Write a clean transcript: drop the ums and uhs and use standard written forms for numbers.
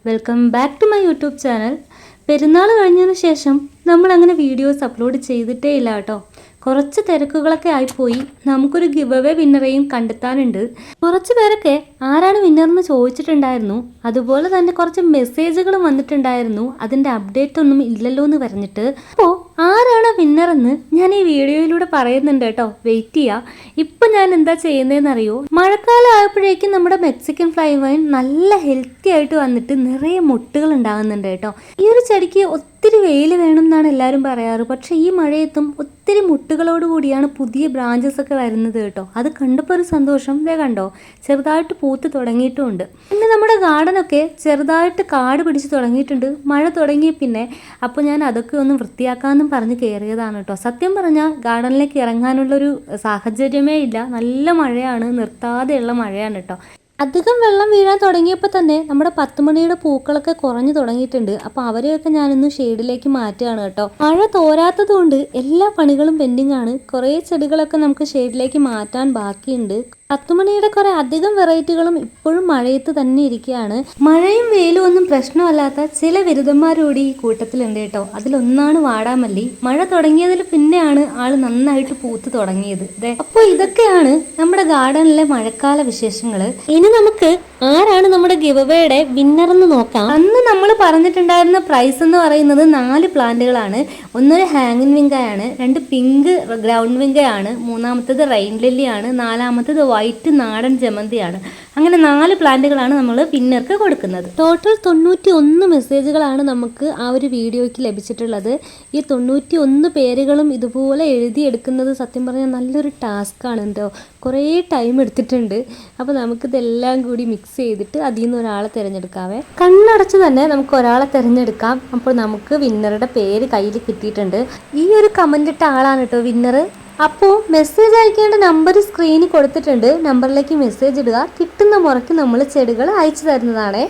Welcome back to my YouTube channel. പെരുന്നാൾ കഴിഞ്ഞതിന് ശേഷം നമ്മൾ അങ്ങനെ വീഡിയോസ് അപ്ലോഡ് ചെയ്തിട്ടേ ഇല്ല കേട്ടോ. കുറച്ച് തിരക്കുകളൊക്കെ ആയിപ്പോയി. നമുക്കൊരു ഗിവ് അവേ വിന്നറേയും കണ്ടെത്താനുണ്ട്. കുറച്ച് പേരൊക്കെ ആരാണ് വിന്നറെന്ന് ചോദിച്ചിട്ടുണ്ടായിരുന്നു. അതുപോലെ തന്നെ കുറച്ച് മെസ്സേജുകളും വന്നിട്ടുണ്ടായിരുന്നു, അതിൻ്റെ അപ്ഡേറ്റ് ഒന്നും ഇല്ലല്ലോ എന്ന് പറഞ്ഞിട്ട്. അപ്പോൾ ആരാണ് വിന്നറെന്ന് ഞാൻ ഈ വീഡിയോയിലൂടെ പറയുന്നുണ്ട് കേട്ടോ. വെയിറ്റ് ചെയ്യുക. ഇപ്പം ഞാൻ എന്താ ചെയ്യുന്നതെന്നറിയോ, മഴക്കാലം ആയപ്പോഴേക്കും നമ്മുടെ മെക്സിക്കൻ ഫ്ലൈ വൈൻ നല്ല ഹെൽത്തി ആയിട്ട് വന്നിട്ട് നിറയെ മുട്ടുകൾ ഉണ്ടാകുന്നുണ്ട് കേട്ടോ. ഈ ഒരു ചെടിക്ക് ഒത്തിരി വെയിൽ വേണം എന്നാണ് എല്ലാവരും പറയാറ്. പക്ഷേ ഈ മഴയത്തും ഒത്തിരി മുട്ടുകളോട് കൂടിയാണ് പുതിയ ബ്രാഞ്ചസ് ഒക്കെ വരുന്നത് കേട്ടോ. അത് കണ്ടപ്പോൾ ഒരു സന്തോഷം. ഇതേ കണ്ടോ, ചെറുതായിട്ട് പൂത്ത് തുടങ്ങിയിട്ടുമുണ്ട്. പിന്നെ നമ്മുടെ ഗാർഡനൊക്കെ ചെറുതായിട്ട് കാട് പിടിച്ച് തുടങ്ങിയിട്ടുണ്ട് മഴ തുടങ്ങിയ പിന്നെ. അപ്പോൾ ഞാൻ അതൊക്കെ ഒന്ന് വൃത്തിയാക്കാമെന്നും പറഞ്ഞ് കയറിയതാണ് കേട്ടോ. സത്യം പറഞ്ഞാൽ ഗാർഡനിലേക്ക് ഇറങ്ങാനുള്ളൊരു സാഹചര്യമേ ഇല്ല. നല്ല മഴയാണ്, നിർത്താതെയുള്ള മഴയാണ് കേട്ടോ. അധികം വെള്ളം വീഴാൻ തുടങ്ങിയപ്പോൾ തന്നെ നമ്മുടെ 10 മണിയുടെ പൂക്കളൊക്കെ കുറഞ്ഞു തുടങ്ങിയിട്ടുണ്ട്. അപ്പോൾ അവരെയൊക്കെ ഞാനൊന്ന് ഷെയ്ഡിലേക്ക് മാറ്റുകയാണ് കേട്ടോ. മഴ തോരാത്തത് കൊണ്ട് എല്ലാ പണികളും പെൻഡിങ് ആണ്. കുറേ ചെടികളൊക്കെ നമുക്ക് ഷെയ്ഡിലേക്ക് മാറ്റാൻ ബാക്കിയുണ്ട്. 10 മണിയുടെ കുറേ അധികം വെറൈറ്റികളും ഇപ്പോഴും മഴയത്ത് തന്നെ ഇരിക്കുകയാണ്. മഴയും വെയിലും ഒന്നും പ്രശ്നമല്ലാത്ത ചില ബിരുദന്മാരോട് ഈ കൂട്ടത്തിലുണ്ട് കേട്ടോ. അതിലൊന്നാണ് വാടാമല്ലി. മഴ തുടങ്ങിയതിൽ പിന്നെയാണ് ആള് നന്നായിട്ട് പൂത്ത് തുടങ്ങിയത്. അപ്പോൾ ഇതൊക്കെയാണ് നമ്മുടെ ഗാർഡനിലെ മഴക്കാല വിശേഷങ്ങൾ. ഇനി നമുക്ക് ആരാണ് നമ്മുടെ ഗിവ് അവേയുടെ വിന്നർ എന്ന് നോക്കാം. അന്ന് നമ്മൾ പറഞ്ഞിട്ടുണ്ടായിരുന്ന പ്രൈസ് എന്ന് പറയുന്നത് 4 പ്ലാന്റുകളാണ്. ഒന്നൊരു ഹാങ്ങിങ് വിങ്കയാണ്, 2 പിങ്ക് ഗ്രൗണ്ട് വിങ്കയാണ്, മൂന്നാമത്തത് റെയിൻ ലില്ലിയാണ്, നാലാമത്തത് വൈറ്റ് നാടൻ ജമന്തിയാണ്. അങ്ങനെ 4 പ്ലാന്റുകളാണ് നമ്മൾ വിന്നർക്ക് കൊടുക്കുന്നത്. ടോട്ടൽ 91 മെസ്സേജുകളാണ് നമുക്ക് ആ ഒരു വീഡിയോയ്ക്ക് ലഭിച്ചിട്ടുള്ളത്. ഈ 91 പേരുകളും ഇതുപോലെ എഴുതിയെടുക്കുന്നത് സത്യം പറഞ്ഞാൽ നല്ലൊരു ടാസ്ക്കാണ് കേട്ടോ. കുറേ ടൈം എടുത്തിട്ടുണ്ട്. അപ്പോൾ നമുക്കിതെല്ലാം കൂടി മിക്സ് ചെയ്തിട്ട് അതിൽ നിന്ന് ഒരാളെ തിരഞ്ഞെടുക്കാവേ. കണ്ണടച്ച് തന്നെ നമുക്ക് ഒരാളെ തിരഞ്ഞെടുക്കാം. അപ്പോൾ നമുക്ക് വിന്നറുടെ പേര് കയ്യിൽ കിട്ടിയിട്ടുണ്ട്. ഈ ഒരു കമൻ്റ് ഇട്ട ആളാണ് കേട്ടോ വിന്നർ. അപ്പോൾ മെസ്സേജ് അയക്കേണ്ട നമ്പർ സ്ക്രീനിൽ കൊടുത്തിട്ടുണ്ട്. നമ്പറിലേക്ക് മെസ്സേജ് ഇടുക. കിട്ടുന്ന മുറയ്ക്ക് നമ്മൾ ചെടികൾ അയച്ചു തരുന്നതാണേ.